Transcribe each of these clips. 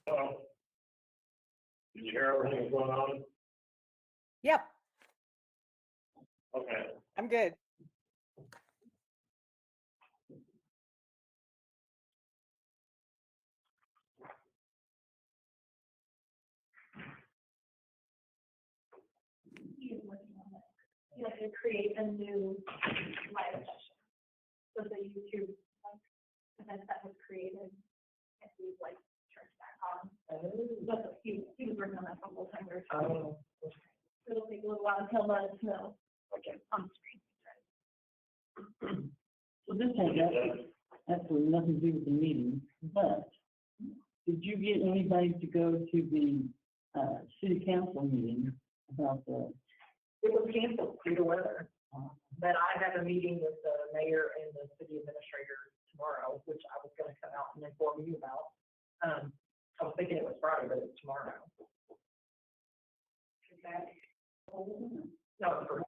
Hello. Did you hear everything that's going on? Yep, Okay. I'm good. He's working on it. He has to create a new live session. So the YouTube event that was created, and he's like turned back on. But he was working on that a couple of times. It'll take a little while until let us know. Okay. On the screen. So this has absolutely nothing to do with the meeting, but did you get anybody to go to the city council meeting about the? It was canceled due to weather, but I have a meeting with the mayor and the city administrator tomorrow, which I was gonna come out and inform you about. I was thinking it was Friday, but it's tomorrow. No, it's for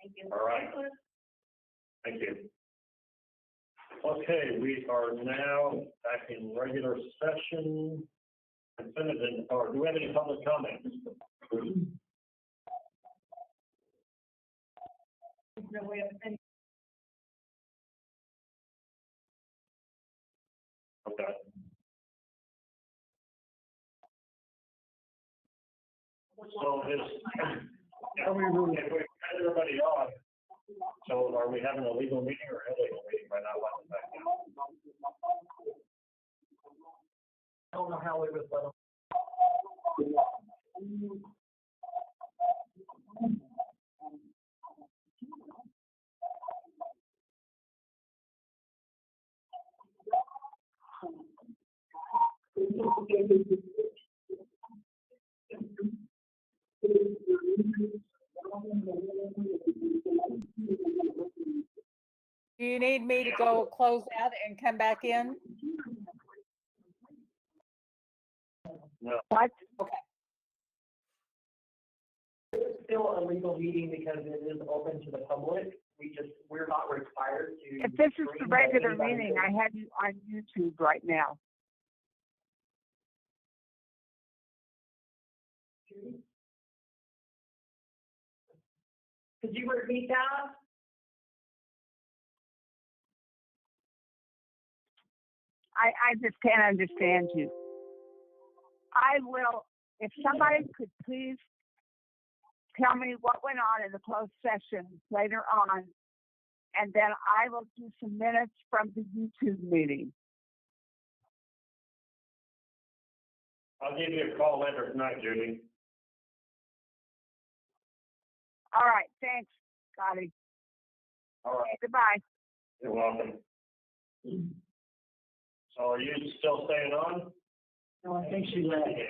Thank you. All right. Thank you. Okay, we are now back in regular session. Or do we have any public comments? No way of any. Okay. So if we had everybody on, so are we having a legal meeting or illegal meeting by not letting them back in? I don't know how we would let them. Do you need me to go close out and come back in? No. What? Okay. It's still a legal meeting because it is open to the public. We're not required to. If this is the screen regular anybody meeting, that- I have you on YouTube right now. Could you repeat that? I just can't understand you. I will, if somebody could please tell me what went on in the closed session later on, and then I will do some minutes from the YouTube meeting. I'll give you a call later tonight, Judy. All right, thanks, Scotty. All right. Okay, goodbye. You're welcome. So are you still staying on? No, I think she left. Okay,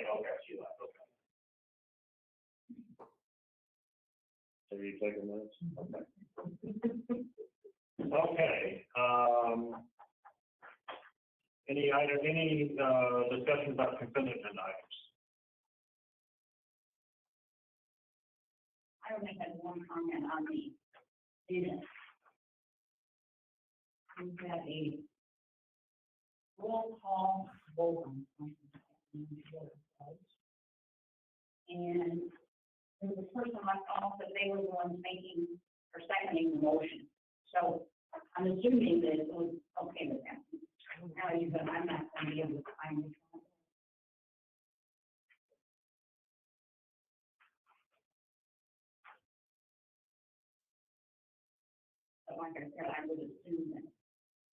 she left, okay. So you taking minutes? Okay. Okay, any discussion about consent agenda items? I only had one comment on the minutes. We had a roll call vote on something. And there was a person left off that they were the ones making or seconding the motion. So I'm assuming that it was okay with them. Now you said I'm not going to be able to find it. But like I said, I would assume that.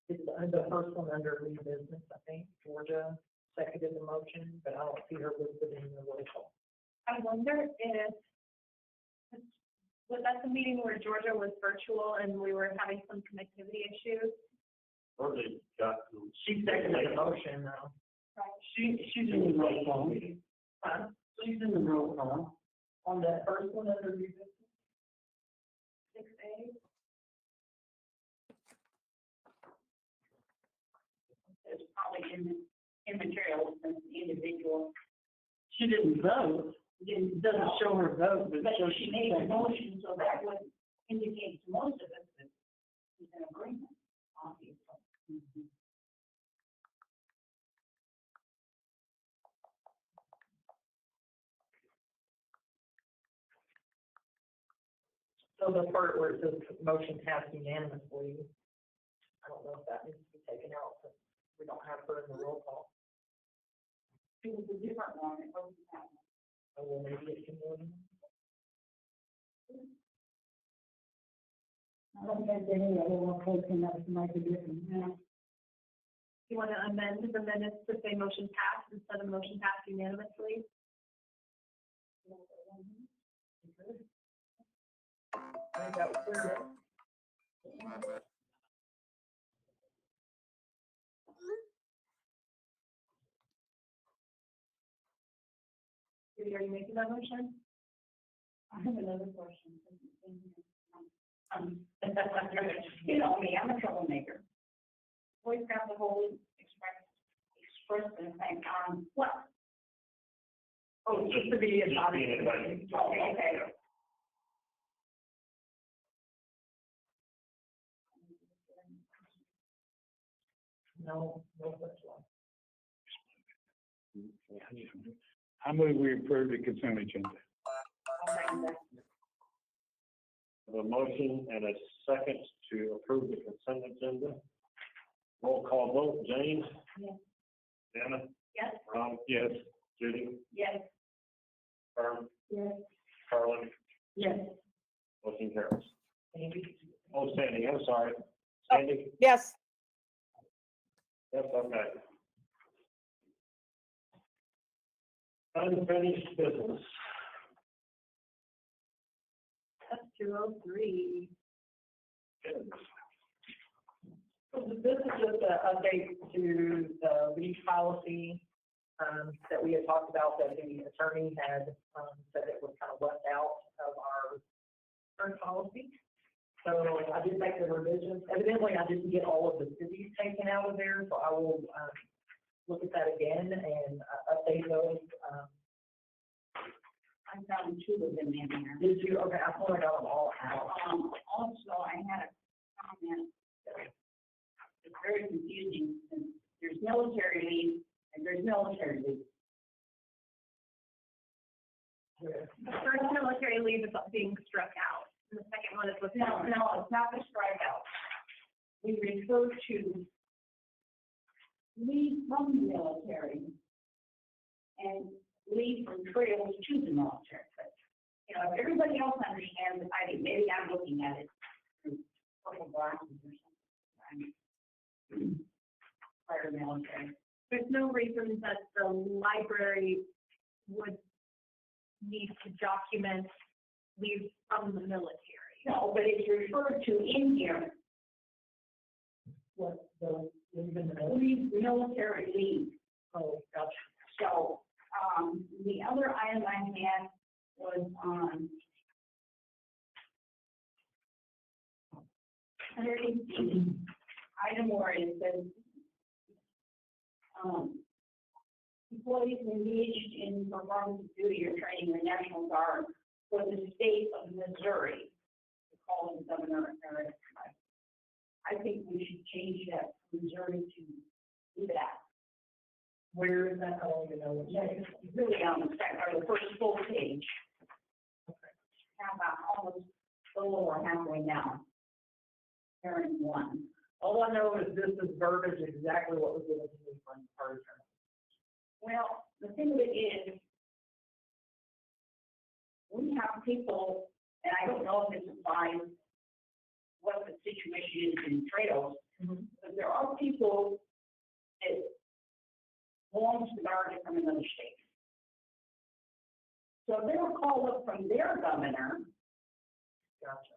It's the first one under new business, I think. Georgia seconded the motion, but I don't see her listed in the roll call. I wonder if, was that the meeting where Georgia was virtual and we were having some connectivity issues? Or they got? She seconded the motion, though. Right. She's in the roll call. Huh? She's in the roll call. On that first one under new business? 6A. It's probably immaterial since the individual She didn't vote. It doesn't show her vote, but it but shows she made a motion, so that would indicate to most of us that she's in agreement, obviously. So the part where it says motion passed unanimously, I don't know if that needs to be taken out, since we don't have her in the roll call. It was a different one, it wasn't that one. Oh, well, maybe it can go in. I don't think any other one close enough to make a difference. You want to amend the minutes to say motion passed instead of motion passed unanimously? I think that was clear. Are you already making that motion? I have another question. You know me, I'm a troublemaker. Always got the whole express and thing on what? Oh, just to be Just invited. being invited. Okay. No, no such one. I move we approve the consent agenda. A motion and a second to approve the consent agenda. Roll call vote, James? Yes. Anna? Yes. Ron? Yes. Judy? Yes. Carmen? Yes. Carlin? Yes. Motion carries. Maybe. Oh, Sandy, I'm sorry. Sandy? Yes, Yes, okay. Unfinished business. That's 203. So this is just an update to the leave policy, that we had talked about, that the attorney had, said it was kind of left out of our current policy. So I did make the revisions. Evidently, I didn't get all of the cities taken out of there, so I will, look at that again and update those. I found two of them in there. Did you, okay, I thought I got them all out. Also, I had a comment. It's very confusing. There's military leave and there's military leave. The first military leave is being struck out, and the second one is with. No, it's not the strikeout. We refer to leave from the military and leave from trails to the military. But, you know, if everybody else understands it, I think maybe I'm looking at it through purple glasses or something. I'm prior military. There's no reason that the library would need to document leave from the military. No, but it's referred to in here, What, the, even the, leave, military leave. oh, gotcha. So, the other item I had was on underneath the item where it says, employees engaged in performance of duty or training in the National Guard for the state of Missouri. We call him Governor Eric. I think we should change that from Missouri to do that. Where is that? I don't even know what. Yeah, it's really on the second, or the first full page. How about almost a little over halfway down? Parent one. All I know is this is verbiage exactly what was given to me from our attorney. Well, the thing of it is, we have people, and I don't know if this applies what the situation is in trails, but there are people that belong to the Guard from another state. So if they were called up from their governor, Gotcha.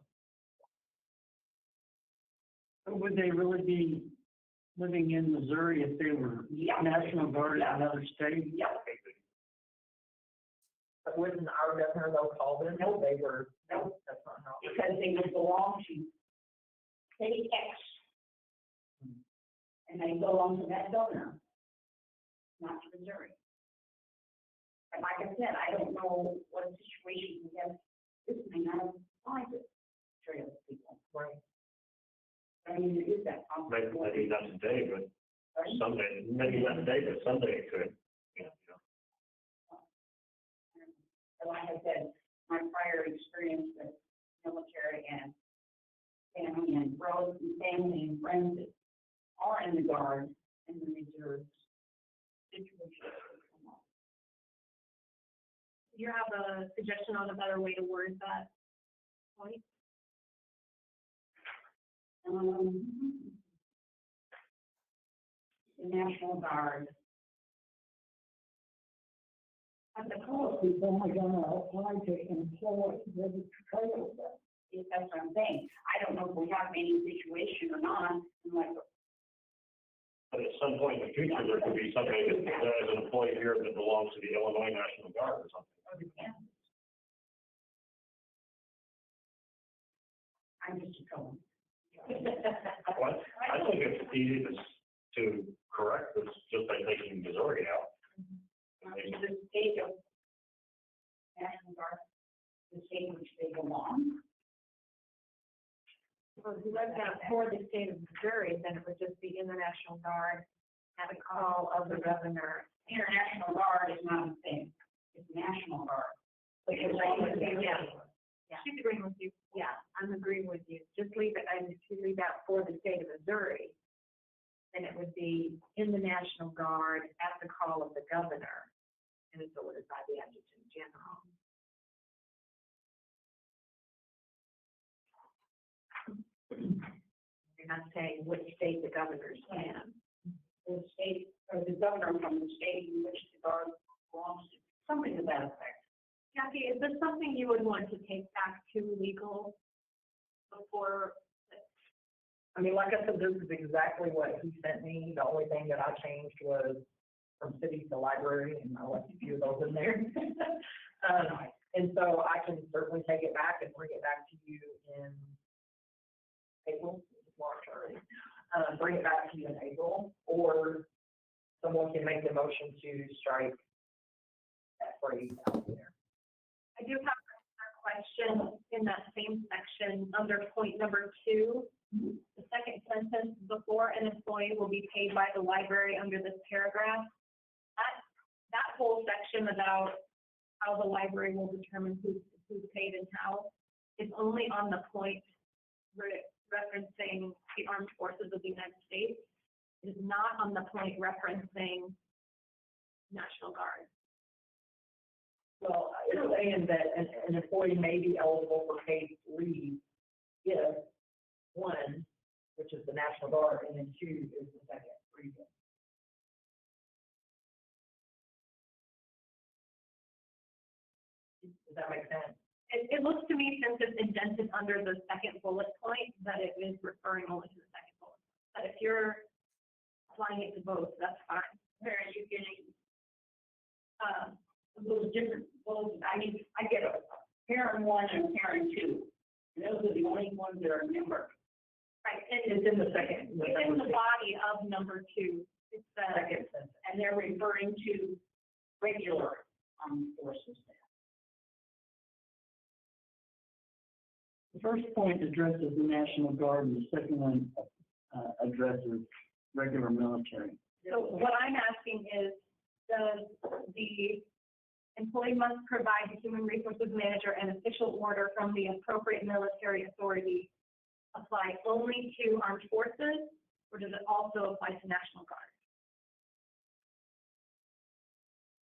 Would they really be living in Missouri if they were yeah, National Guard in another state? yeah, But wouldn't our governor though call them? No, they were, no, that's not how. because they would belong to state X. And they belong to that governor, not to Missouri. And like I said, I don't know what situation we have. This may not apply to trail people. Right. I mean, there is that Maybe possibility. not today, but Right? someday, maybe not today, but someday it could. You know. And like I said, my prior experience with military and family and bros and family and friends that are in the Guard and the reserves. Situations come up. Do you have a suggestion on a better way to word that point? The National Guard. And the policy is only gonna apply to employees, that's That's what I'm saying. I don't know if we have any situation or not, and like, But at some point in the future, there could be somebody that is an employee here that belongs to the Illinois National Guard or something. I'm just going. Well, I think it's easy to correct this just by taking Missouri out. The state of National Guard, the state which they belong. Well, if you read that for the state of Missouri, then it would just be in the National Guard at a call of the governor. International Guard is not the same, it's National Guard. Because Yeah, she's agreeing with you. Yeah, I'm agreeing with you. Just leave it, and if you leave out for the state of Missouri, then it would be in the National Guard at the call of the governor, and it's ordered by the adjutant general. You're not saying which state the governor's in. The state, or the governor from the state in which the Guard belongs to, something to that effect. Kathy, is this something you would want to take back to legal before? I mean, like I said, this is exactly what he sent me. The only thing that I changed was from city to library, and I left a few of those in there. And so I can certainly take it back and bring it back to you in April, it's March already. Bring it back to you in April, or someone can make the motion to strike that phrase out there. I do have another question in that same section under point number 2. The second sentence, before an employee will be paid by the library under this paragraph. That whole section about how the library will determine who's paid and how is only on the point referencing the armed forces of the United States. It is not on the point referencing National Guard. Well, it's saying that an employee may be eligible for paid leave if 1, which is the National Guard, and then 2 is the second reason. Does that make sense? It looks to me, since it's indented under the second bullet point, that it is referring only to the second bullet. But if you're applying it to both, that's fine. Where are you getting, those different, I mean, I get a parent 1 and a parent 2, and those are the only ones that are numbered. Right, and It's in the second. it's in the body of number 2. It's the, Second sentence. And they're referring to regular forces there. The first point addresses the National Guard, and the second one addresses regular military. so what I'm asking is, does the employee must provide the human resources manager an official order from the appropriate military authority apply only to armed forces, or does it also apply to National Guard?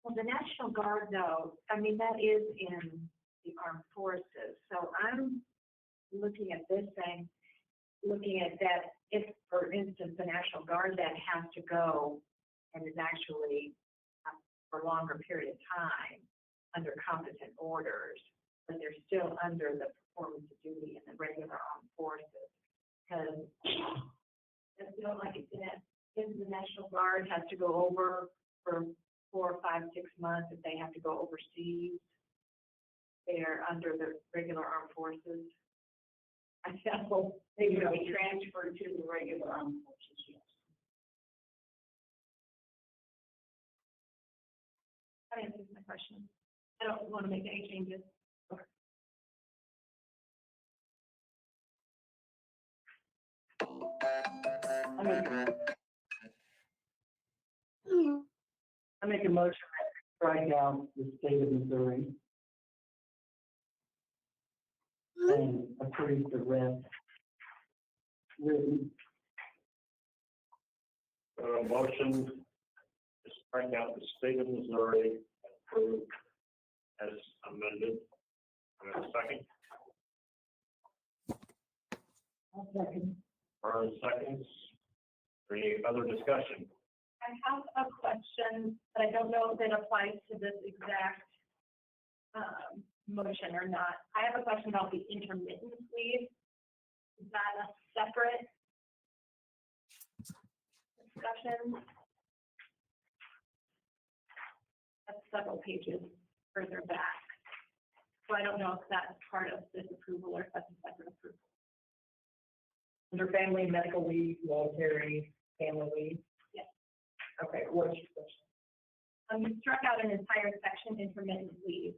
Well, the National Guard, though, I mean, that is in the armed forces. So I'm looking at this thing, looking at that, if, for instance, the National Guard then has to go and is actually for a longer period of time under competent orders, but they're still under the performance of duty in the regular armed forces. Because I feel like it's if the National Guard has to go over for 4, 5, 6 months, if they have to go overseas, they're under the regular armed forces. I feel They will be transferred to the regular armed forces, yes. that answers my question. I don't want to make any changes. I make a motion to strike out the state of Missouri. and approve the rest written. Motion to strike out the state of Missouri and approve as amended. And a second, I'll second. Burns seconds. Any other discussion? I have a question, but I don't know if it applies to this exact motion or not. I have a question about the intermittent leave. Is that a separate discussion? That's several pages further back. So I don't know if that's part of this approval or if that's a separate approval. Under family, medical leave, military, family leave? Yes. Okay, what's your question? You struck out an entire section, intermittent leave.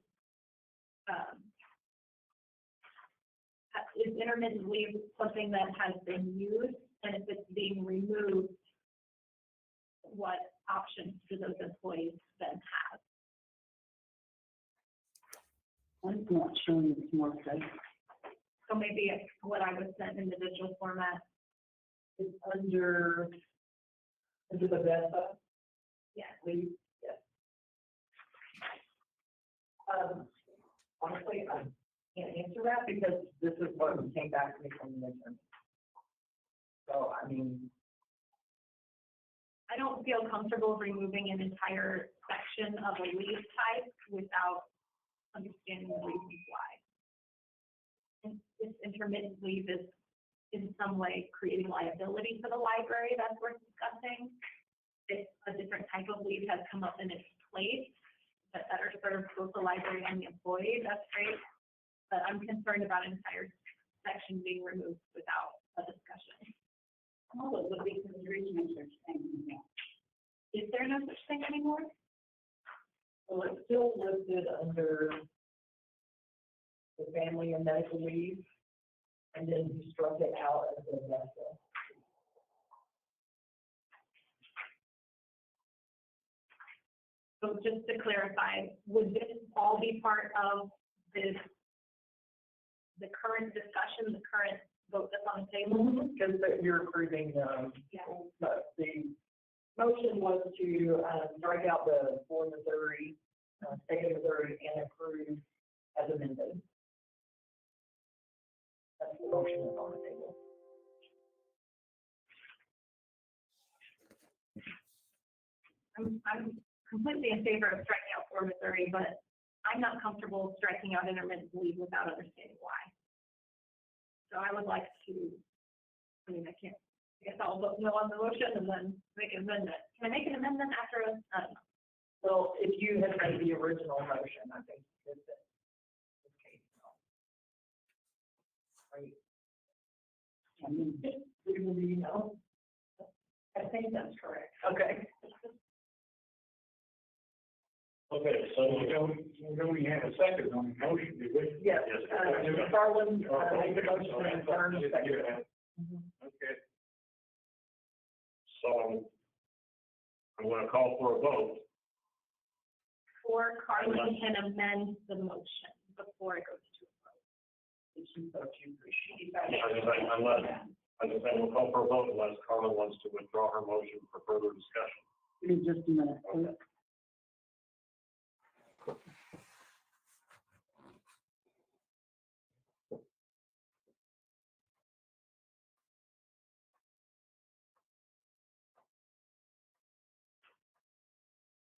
Is intermittent leave something that has been used? And if it's being removed, what options do those employees then have? I'm not showing it's more safe. So maybe it's what I was sent in the digital format. It's under the VESA Yeah. leave, yes. Honestly, I can't answer that because this is what came back to me from the intern. So, I mean, I don't feel comfortable removing an entire section of a leave type without understanding the reasons why. And if intermittent leave is in some way creating liability for the library, that's worth discussing. If a different type of leave has come up in its place that better serves both the library and the employee, that's great. But I'm concerned about an entire section being removed without a discussion. All of the big considerations are saying that. Is there no such thing anymore? well, it's still listed under the family and medical leave, and then you struck it out as a VESA. So just to clarify, would this all be part of this, the current discussion, the current vote that's on the table? Because you're approving, Yeah. but the motion was to strike out the for Missouri, state of Missouri, and approve as amended. That's the motion that's on the table. I'm completely in favor of striking out for Missouri, but I'm not comfortable striking out intermittent leave without understanding why. So I would like to, I mean, I guess I'll vote no on the motion and then make an amendment. Can I make an amendment after a, Well, if you had made the original motion, I think that's it. Okay. Right. I mean, Do you know? I think that's correct. Okay. Okay, so We don't even have a second on the motion, do we? Yes, Yes. Carlin, made the motion and Vern seconded it. Okay. So I'm going to call for a vote. Or Carlin can amend the motion before it goes to a vote. If she thought you appreciated I just say we'll call for a vote unless Carla wants to withdraw her motion for further discussion. give me just a minute, please. Okay.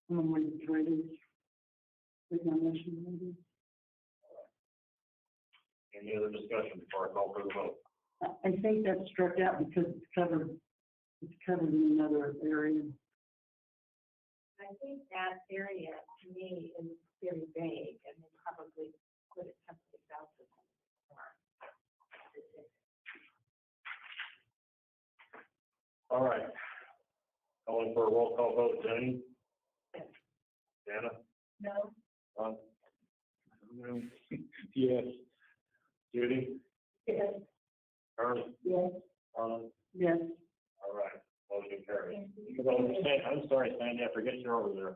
I'm when it's ready. With my motion ready. Any other discussion before I call for the vote? I think that's struck out because it's covered in another area. I think that area, to me, is very vague, and they probably put it someplace else as more specific. All right. Calling for a roll call vote, Jenny? Jana? No. Ron? Yes. Judy? Yes. Ern? Yes. Harlan? Yes. All right, motion carries. I'm sorry, Sandy, I forget you're over there.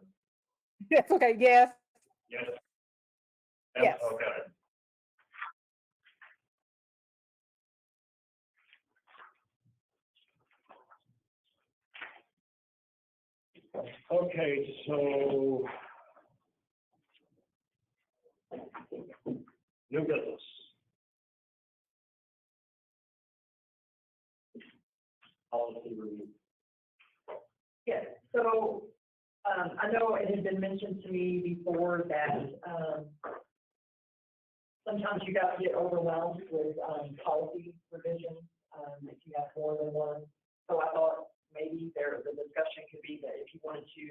That's okay, yes. Yes? Yes. Okay. Okay, so. New business. Policy review. Yes, so, I know it had been mentioned to me before that, sometimes you got to get overwhelmed with, policy revisions, if you have more than one. So I thought maybe the discussion could be that if you wanted to,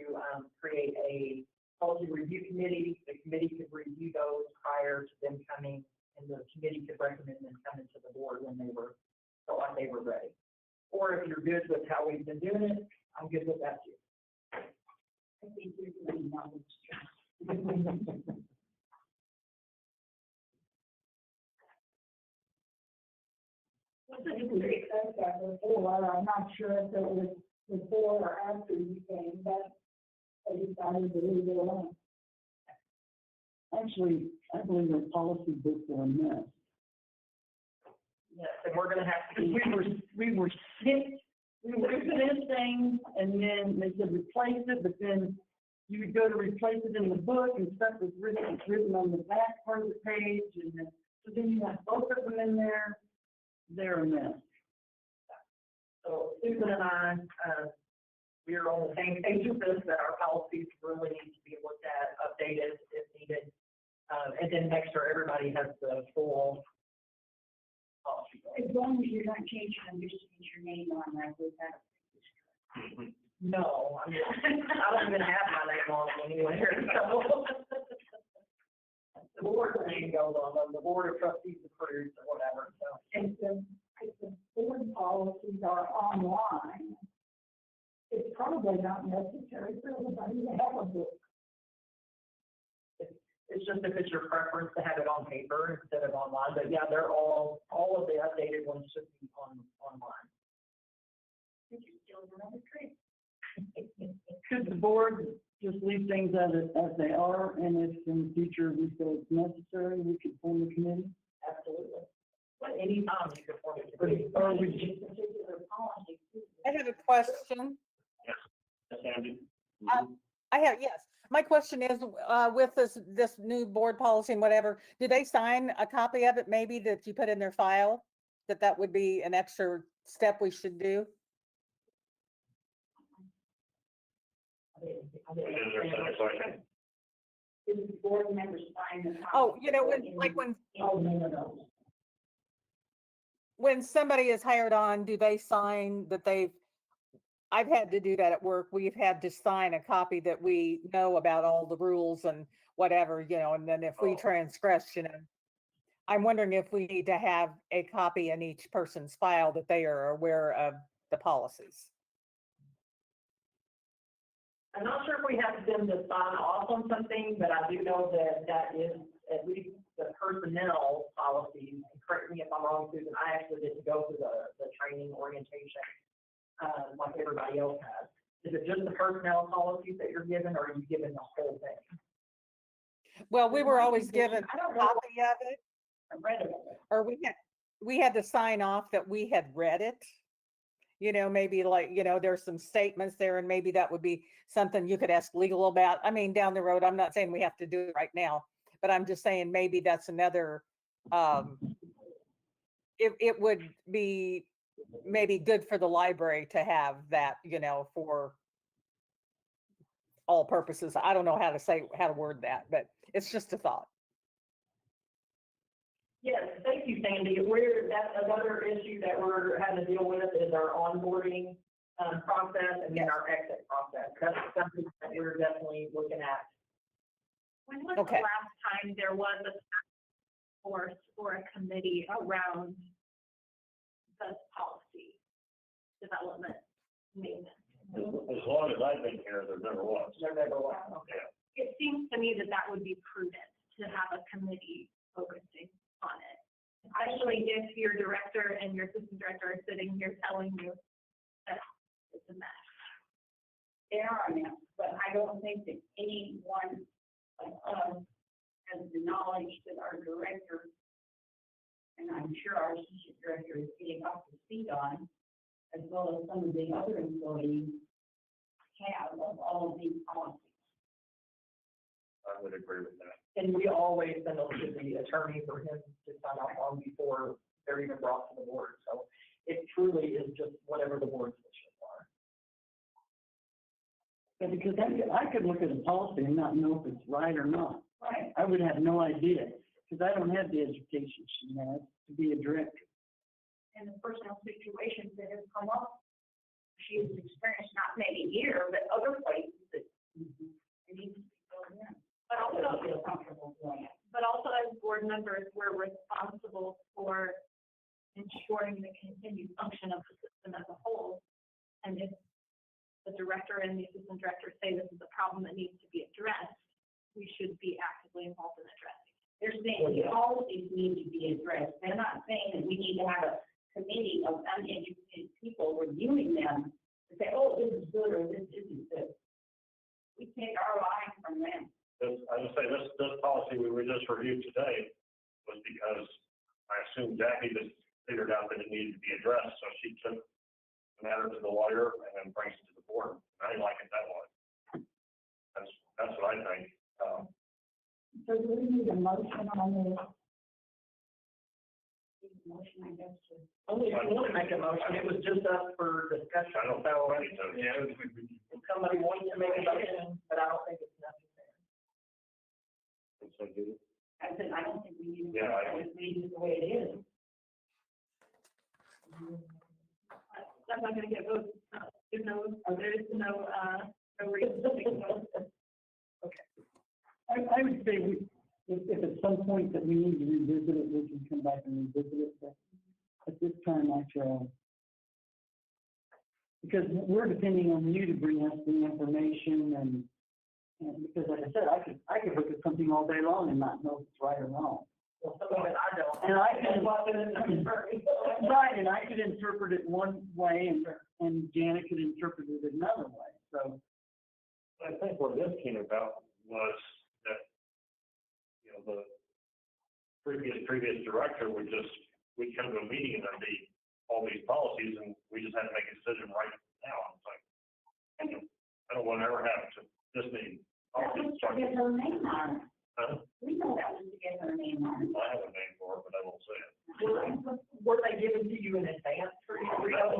create a policy review committee, the committee could review those prior to them coming, and the committee could recommend them coming to the board when they were, felt like they were ready. Or if you're good with how we've been doing it, I'm good with that too. I think you're doing knowledge. I'm not sure if it was before or after you came, but I decided to leave it alone. Actually, I believe the policy books are a mess. Yes, and we're gonna have to. We were sick, we were doing things, and then they said replace it, but then you would go to replace it in the book, and stuff was written on the back part of the page, and then, so then you have both of them in there, they're a mess. So Susan and I, we are on the same page with this, that our policies really need to be looked at, updated if needed. And then make sure everybody has the full policy. As long as you're not changing them, just change your name on that, with that. No, I don't even have my name on it anywhere, so. The board name goes on them, the board of trustees approves or whatever, so. If the board policies are online, it's probably not necessary for everybody to have a book. It's just if it's your preference to have it on paper instead of online, but yeah, they're all of the updated ones should be online. Did you still remember tree? Could the board just leave things as they are, and if in the future we feel it's necessary, we could form a committee? Absolutely. But anytime you can form a committee. Or we just, Particular policy. I have a question. Yes, Andy? Yes. My question is, with this new board policy and whatever, do they sign a copy of it maybe that you put in their file? That would be an extra step we should do? I didn't Is there understand a what question? Did the board members sign the? Oh, when somebody is hired on, do they sign that I've had to do that at work. We've had to sign a copy that we know about all the rules and whatever, and then if we transgress, I'm wondering if we need to have a copy in each person's file that they are aware of the policies. I'm not sure if we have them to sign off on something, but I do know that is at least the personnel policies. And correct me if I'm wrong, Susan, I actually didn't go through the training orientation, like everybody else has. Is it just the personnel policies that you're given, or are you given the whole thing? Well, we were always given I a don't know. copy of it, I read it. or we had to sign off that we had read it. Maybe like, there's some statements there, and maybe that would be something you could ask legal about. I mean, down the road, I'm not saying we have to do it right now, but I'm just saying maybe that's another, it would be maybe good for the library to have that, for all purposes. I don't know how to word that, but it's just a thought. Yes, thank you, Sandy. That's another issue that we're having to deal with is our onboarding process and then our exit process. That's something that we're definitely looking at. When was Okay. the last time there was a task force or a committee around the policy development maintenance? As long as I've been here, there never was. There never was. Okay. It seems to me that would be prudent to have a committee focusing on it. Especially if your director and your assistant director are sitting here telling you that it's a mess. They are a mess, but I don't think that anyone like us has the knowledge that our director, and I'm sure our assistant director is getting up to speed on, as well as some of the other employees, have of all of these policies. I would agree with that. And we always send them to the attorney for him to sign off on before they're even brought to the board. So it truly is just whatever the board's wishes are. Yeah, because I could look at a policy and not know if it's right or not. Right. I would have no idea, because I don't have the education she has to be a director. And the personal situations that have come up, she has experienced not maybe here, but other places that it needs to be filled in. But I don't also, feel comfortable doing it. but also as board members, we're responsible for ensuring the continued function of the system as a whole. And if the director and the assistant director say this is a problem that needs to be addressed, we should be actively involved in addressing it. They're saying the policies need to be addressed. They're not saying that we need to have a committee of uneducated people reviewing them to say, oh, this is good or this isn't good. We take our line from them. This, I would say this policy we just reviewed today was because I assume Jackie just figured out that it needed to be addressed, so she took the matter to the lawyer and then brings it to the board. I didn't like it that way. That's what I think. So do we need a motion on this? Motion, I guess, to. Only if you want to make a motion, it was just up for discussion. I don't So think so. Yeah. if somebody wants to make a motion, but I don't think it's necessary. So do it. I said, I don't think we need to. Yeah, I Just leave it the way it is. I'm not gonna get votes, there's no, no reason to make a vote. I would say if at some point that we need to revisit it, we can come back and revisit it, but at this time, I feel. Because we're depending on you to bring us the information and because like I said, I could look at something all day long and not know if it's right or wrong. Well, some of it I don't. And I can, can. right, and I could interpret it one way and Janet could interpret it another way, so. I think what this came about was that, you know, the previous director we'd come to a meeting and there'd be all these policies and we just had to make a decision right now. It's like, I don't want to ever have to this meeting. That was to get her name on it. Huh? We know that was to get her name on it. I have a name for it, but I won't say it. Were they given to you in advance for you?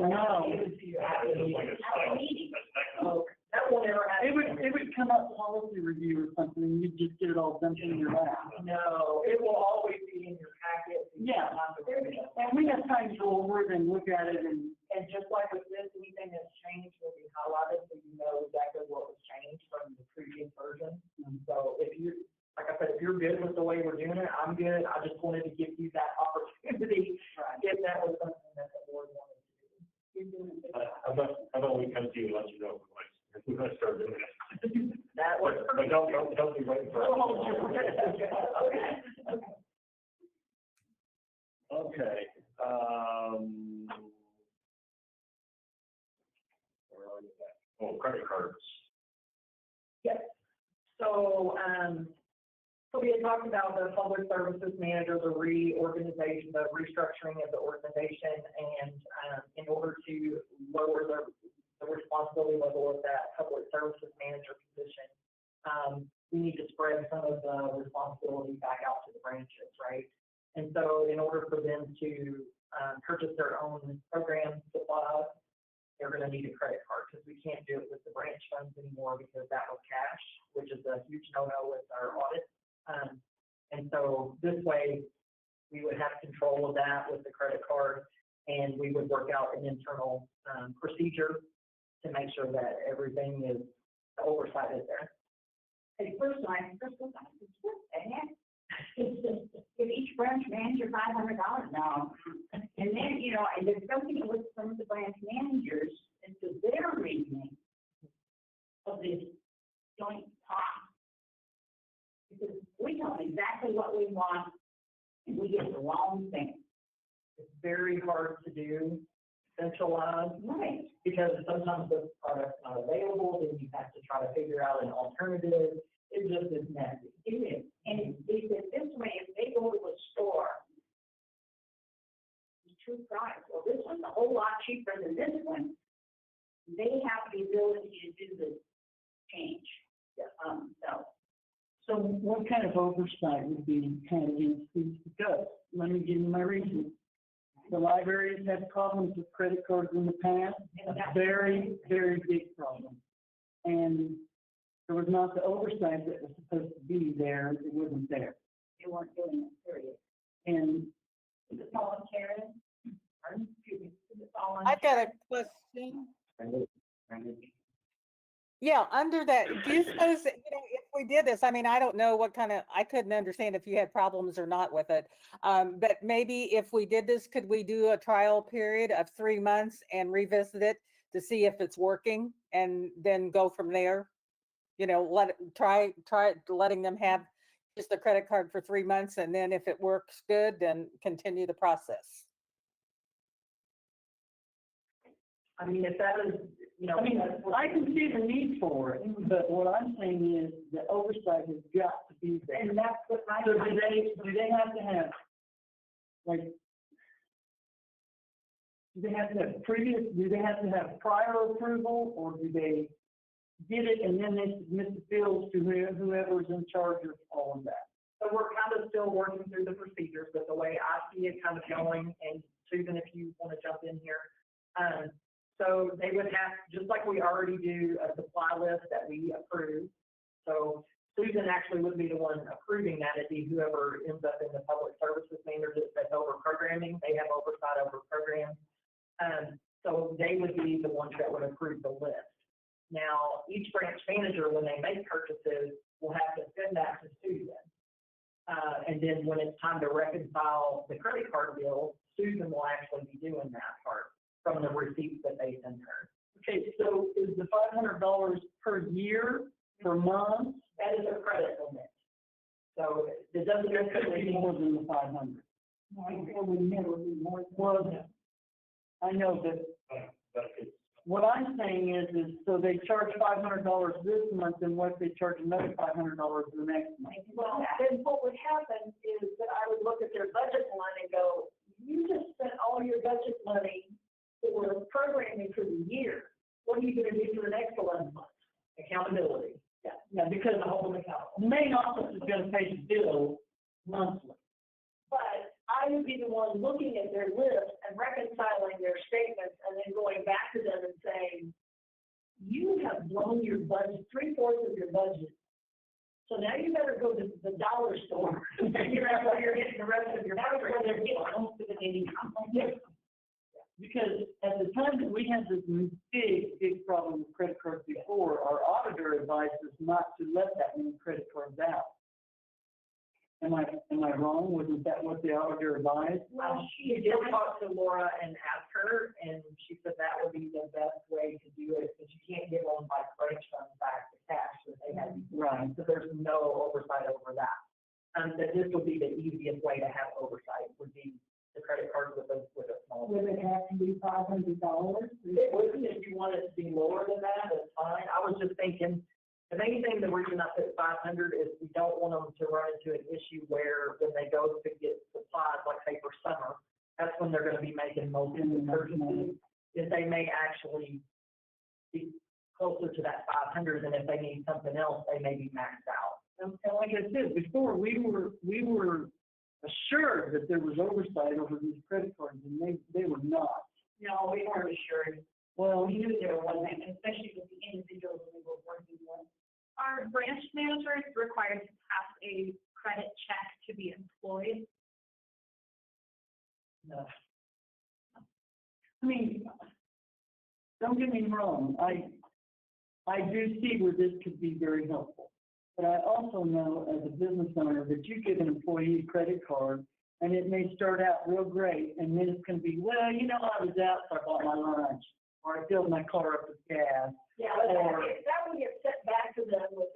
No. Given to you at the It's just like meeting? a At the style. meeting. That's next. Oh, that won't ever happen. It would come up policy review or something, and you'd just get it all dumped in your lap. No, it will always be in your packet. Yeah. And we have time to go over it and look at it and. And just like with this, anything that's changed will be highlighted, so you know exactly what was changed from the previous version. And so if you, like I said, if you're good with the way we're doing it, I'm good. I just wanted to give you that opportunity if that was something that the board wanted to do. You're doing it. How about we come to you and let you know if we're going to start doing it. That was. But don't be waiting for us. Okay, where are you at? Oh, credit cards. Yes. So, so we had talked about the public services manager, the reorganization, the restructuring of the organization, and in order to lower the responsibility level of that public services manager position, we need to spread some of the responsibility back out to the branches, right? And so in order for them to purchase their own program supplies, they're going to need a credit card because we can't do it with the branch funds anymore because that was cash, which is a huge no-no with our audit. And so this way, we would have control of that with the credit card, and we would work out an internal procedure to make sure that everything is, the oversight is there. At first, what the heck? Give each branch manager $500 now. And then, you know, and there's something with some of the branch managers into their reasoning of this joint cost. Because we know exactly what we want, and we get the wrong thing. It's very hard to do centralized Right. because sometimes the product's not available, then you have to try to figure out an alternative. It just is messy. It is. And they said this way, if they go to a store, it's true price. Well, this one's a whole lot cheaper than this one. They have the ability to do the what kind of oversight would be kind of against these? Because, let me give you my reason. The library has had problems with credit cards in the past, a very, very big problem. And there was not the oversight that was supposed to be there, it wasn't there. They weren't doing it, period. And Is it all on Karen? Pardon? Excuse me, is it all on? I've got a Karen? question. Yeah, under that, do you suppose, that, if we did this, I mean, I don't know what kind of, I couldn't understand if you had problems or not with it. But maybe if we did this, could we do a trial period of 3 months and revisit it to see if it's working and then go from there? Try letting them have just a credit card for 3 months, and then if it works good, then continue the process. I mean, if that is, I mean, I can see the need for it, but what I'm saying is the oversight has got to be there. And that's what I. So do they have to have, like, do they have to have prior approval, or do they get it and then they submit the bills to whoever's in charge of all of that? So we're kind of still working through the procedures, but the way I see it kind of going, and Susan, if you want to jump in here. So they would have, just like we already do a supply list that we approve. So Susan actually would be the one approving that. It'd be whoever ends up in the public services manager that's over programming. They have oversight over programs. So they would be the ones that would approve the list. Now, each branch manager, when they make purchases, will have to send that to Susan. And then when it's time to reconcile the credit card bill, Susan will actually be doing that part from the receipts that they send her. Okay, so is the $500 per year, per month? That is a credit limit. So it doesn't It could necessarily be more than the 500. It would never be more. Well, I know, but But it's, what I'm saying is so they charge $500 this month, and what if they charge another $500 the next month? Well, then what would happen is that I would look at their budget line and go, you just spent all your budget money for programming for the year. What are you going to do for the next 11 months? Accountability. Yeah, because To hold them accountable. the main office is gonna pay the bill monthly. But I would be the one looking at their list and reconciling their statements and then going back to them and saying, you have blown your budget, 3/4 of your budget. So now you better go to the dollar store and figure out where you're getting the rest of your budget. Where they're getting most of it. Because at the time that we had this big problem with credit cards before, our auditor advised us not to let that many credit cards out. Am I wrong? Wasn't that what the auditor advised? Well, she did talk to Laura and ask her, and she said that would be the best way to do it, because you can't give them by credit funds back to cash that they had. Right. So there's no oversight over that. That this would be the easiest way to have oversight, would be the credit card with a small. Would it have to be $500? It wouldn't, if you want it to be lower than that, that's fine. I was just thinking, if anything, the reason I put 500 is we don't want them to run into an issue where when they go to get supplies, like say for summer, that's when they're gonna be making most of the purchases. If they may actually be closer to that 500, and if they need something else, they may be maxed out. And like I said, before, we were assured that there was oversight over these credit cards, and they were not. No, we weren't assured. Well, We knew there wasn't, especially with the individuals we were working with. Are branch managers required to pass a credit check to be employed? No. I mean, don't get me wrong, I do see where this could be very helpful. But I also know as a business owner that you give an employee a credit card and it may start out real great, and then it's gonna be, well, I was out, so I bought my lunch, or I filled my car up with gas. Yeah, but that would get sent back to them with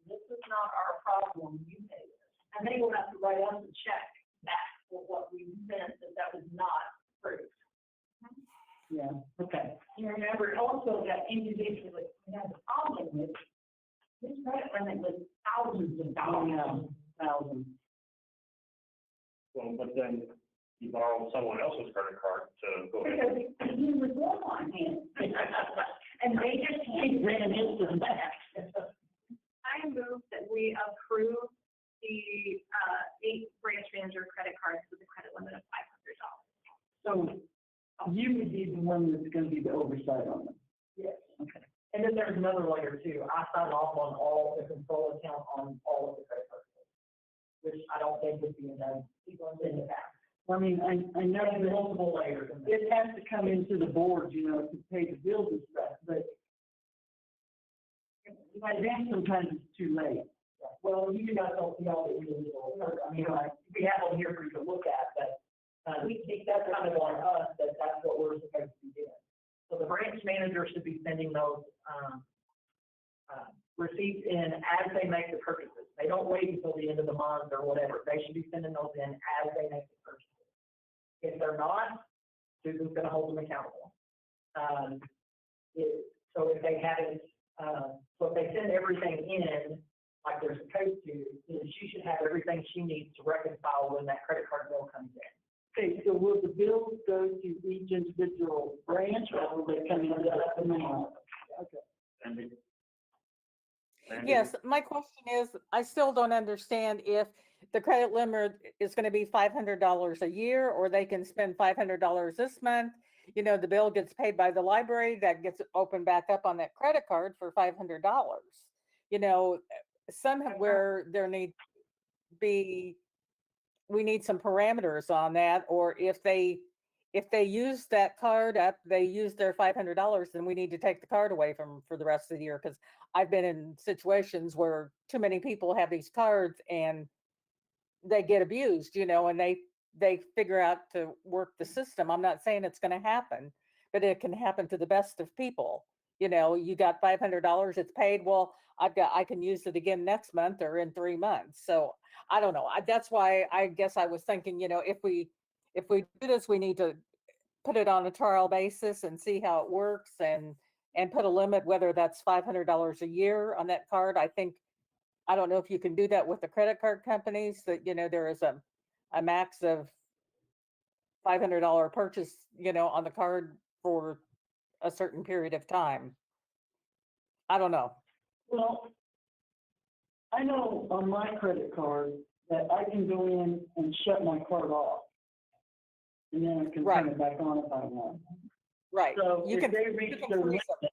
this is not our problem, you pay this. And they will have to write us a check back for what we sent, that was not approved. Yeah, okay. You remember also that individual that we had the problem with, his credit limit was thousands of dollars. Thousands. well, but then you borrow someone else's credit card to go ahead. Because he was low on him. And they just keep reminiscing back. I move that we approve oversight on them. Yes. Okay. And then there's another layer too. I sign off on all the control account on all of the credit cards, which I don't think would be enough people in the past. I mean, I know There's that multiple layers in it this. has to come into the board, you know, to pay the bills and stuff, but by then sometimes it's too late. Well, you guys don't see all the individual, I mean, we have them here for you to look at, but, we think that's kind of on us, that's what we're supposed to be doing. So the branch manager should be sending those, receipts in as they make the purchases. They don't wait until the end of the month or whatever. They should be sending those in as they make the purchases. If they're not, Susan's gonna hold them accountable. So if they haven't, so if they send everything in like they're supposed to, then she should have everything she needs to reconcile when that credit card bill comes in. Okay, so will the bills go to each individual branch, or will they come into the main? Okay. Sandy? Yes, my question is, I still don't understand if the credit limit is gonna be $500 a year, or they can spend $500 this month. You know, the bill gets paid by the library, that gets opened back up on that credit card for $500. You know, somewhere there need to be, we need some parameters on that, or if they use that card up, they use their $500, then we need to take the card away for the rest of the year. Because I've been in situations where too many people have these cards and they get abused, you know, and they figure out to work the system. I'm not saying it's going to happen, but it can happen to the best of people. You know, you got $500, it's paid. Well, I can use it again next month or in 3 months. So I don't know. That's why I guess I was thinking, you know, if we do this, we need to put it on a trial basis and see how it works, and put a limit, whether that's $500 a year on that card. I don't know if you can do that with the credit card companies, that, you know, there is a max of $500 purchase, you know, on the card for a certain period of time. I don't know. Well, I know on my credit card that I can go in and shut my card off. And then I can turn it back on if I want. Right. So You if can, they you reach can their freeze limit, them.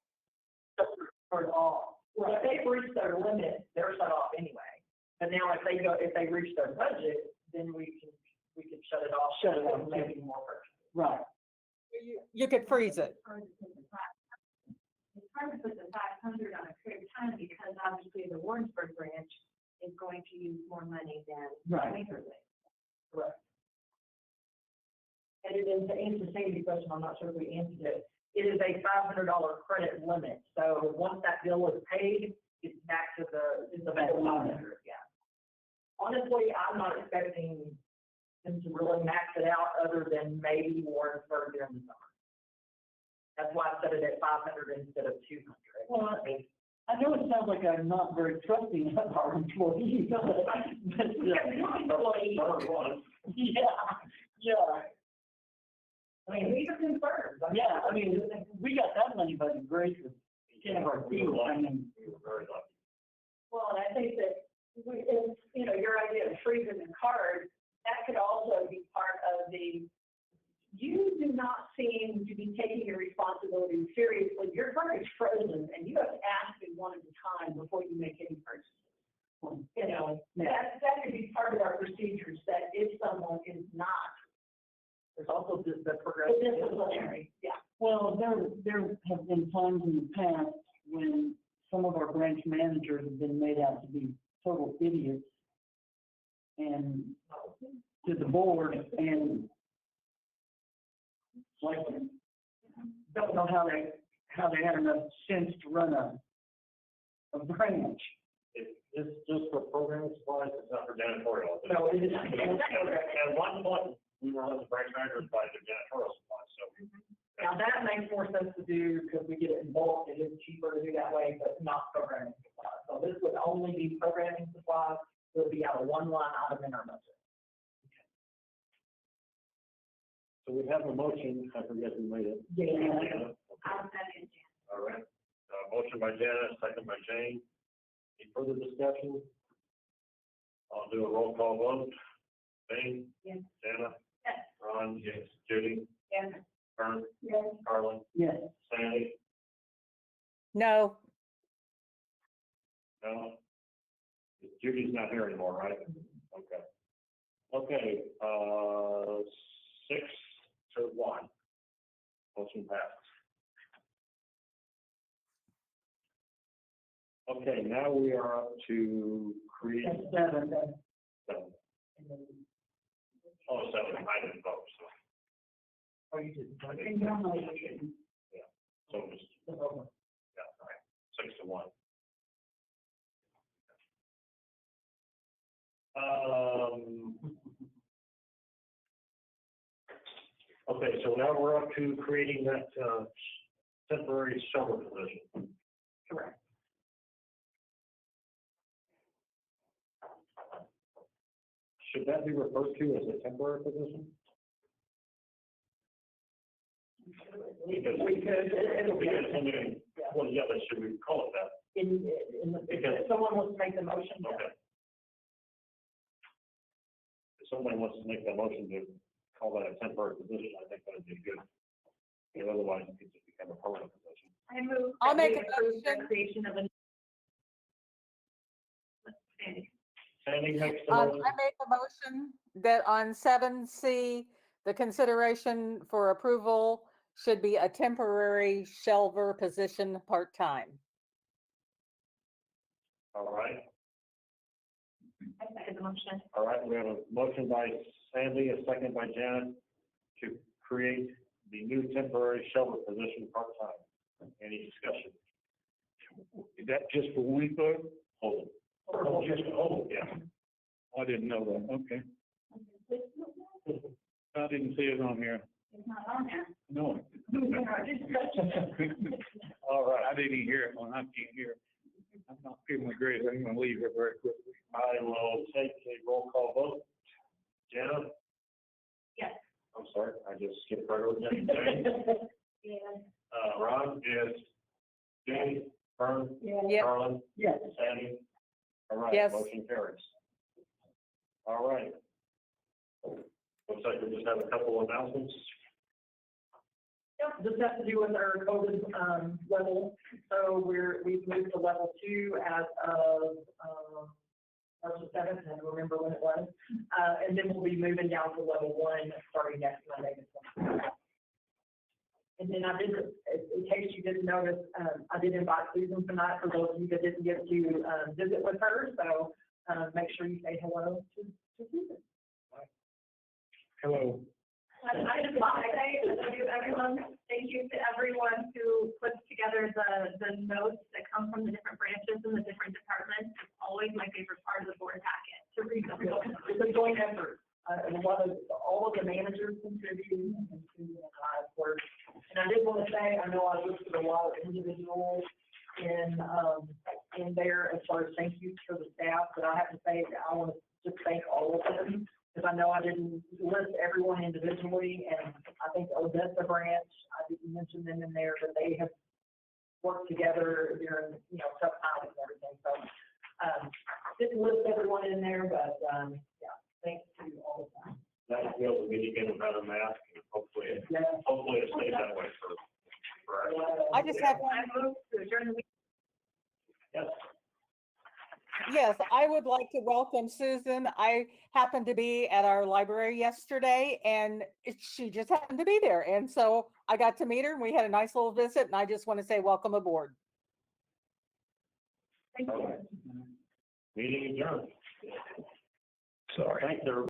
shut their card off. Well, if they've reached their limit, they're shut off anyway. But now if they reach their budget, then we can shut it off. Shut it off. Maybe more purchases. Right. You could freeze it. It's hard to put the 500 on a period of time because obviously the Warrensburg branch is going to use more money than Right. Waverly. Correct. And then to answer Sandy's question, I'm not sure if we answered it. It is a $500 credit limit. So once that bill is paid, it's back to the Back to 500, yeah. Honestly, I'm not expecting them to really max it out other than maybe Warrensburg during the summer. That's why I set it at 500 instead of 200. Well, I know it sounds like I'm not very trusting of our employees, but, yeah. I mean, these are concerns. Yeah, I mean, we got that money by the grace of 10 of our We were people. I lucky. mean, We were very lucky. Well, and I think that you know, your idea of freezing the card, that could also be part of you do not seem to be taking your responsibility seriously. Your card is frozen and you have to ask me one at a time before you make any purchases. You know, that could be part of our procedures, that if someone is not. There's also the progressive. Disciplinary, yeah. well, there have been times in the past when some of our branch managers have been made out to be total idiots and to the board, and like, don't know how they had enough sense to run a branch. It's just for programming supplies, it's not for janitorial. No, it is. At one point, we were letting the branch managers buy the janitorial supplies, so. Now that makes more sense to do because we get it in bulk. It is cheaper to do that way, but not programming supplies. So this would only be programming supplies. It would be out of one line item in our budget. So we have a motion, I forget who made it. Yeah. I'll second you. All right, motion by Janet, second by Jane. Any further discussion? I'll do a roll call vote. Jane? Yes. Jana? Yes. Ron? Yes. Judy? Yes. Vern, Yes. Carlin, Yes. Sandy, No, no? Judy's not here anymore, right? Okay. Okay, 6-1. Motion passes. Okay, now we are up to create. That's seven, then. seven. Oh, 7, I didn't vote, so. Oh, you didn't. And normally we shouldn't. So just, yeah, all right, 6-1. Okay, so now we're up to creating that, temporary summer position. Correct. Should that be referred to as a temporary position? Because We could, it'll be, because, I mean, well, yeah, but should we call it that? if someone wants to make the motion, yes. Okay. If somebody wants to make the motion to call that a temporary position, I think that'd be good. Because otherwise, it could just become a permanent position. I move. I'll that we make a approve the motion. Creation of a. Sandy. Sandy makes the I motion. make a motion that on 7C, the consideration for approval should be a temporary shelver position, part-time. All right, I second the motion. all right, we have a motion by Sandy, a second by Janet to create the new temporary shelter position part-time. Any discussion? Is that just for week, though? Hold it. Oh, just, oh, yeah. I didn't know that, okay. I didn't see it on here. It's not on there. No. All right, I didn't hear it when I can't hear. I'm not feeling great, I'm gonna leave here very quickly. I will take a roll call vote. Janet? Yes. I'm sorry, I just skipped right over that. Yeah. Ron is, Jamie, Vern, Yep. Carlin, Yes. Sandy. All right, Yes. motion carries. All right. Looks like we just have a couple announcements. Yep, this has to do with our COVID, level. So we've moved to level 2 as of, March the 7th, I don't remember when it was. And then we'll be moving down to level 1 starting next Monday. And then I did, in case you didn't notice, I did invite Susan tonight for those of you that didn't get to, visit with her. So, make sure you say hello to Susan. Hello. I just want to say, thank you to everyone who puts together the notes that come from the different branches and the different departments. It's always my favorite part of the board packet, to read them. It's a joint effort. And all of the managers contribute and Susan and I, of course. And I did want to say, I know I listed a lot of individuals in there as far as thank yous for the staff, but I have to say, I want to just thank all of them. Because I know I didn't list everyone individually, and I think the Odessa branch, I didn't mention them in there, but they have worked together during, tough times and everything. So, didn't list everyone in there, but, yeah, thanks to all of them. Nice to be able to meet again without a mask, and hopefully it stays that way for I just have one. I move to adjourn the meeting. Yes. Yes, I would like to welcome Susan. I happened to be at our library yesterday and she just happened to be there. And so I got to meet her and we had a nice little visit and I just want to say welcome aboard. Thank you. Meeting adjourned. Sorry. Thanks, everybody.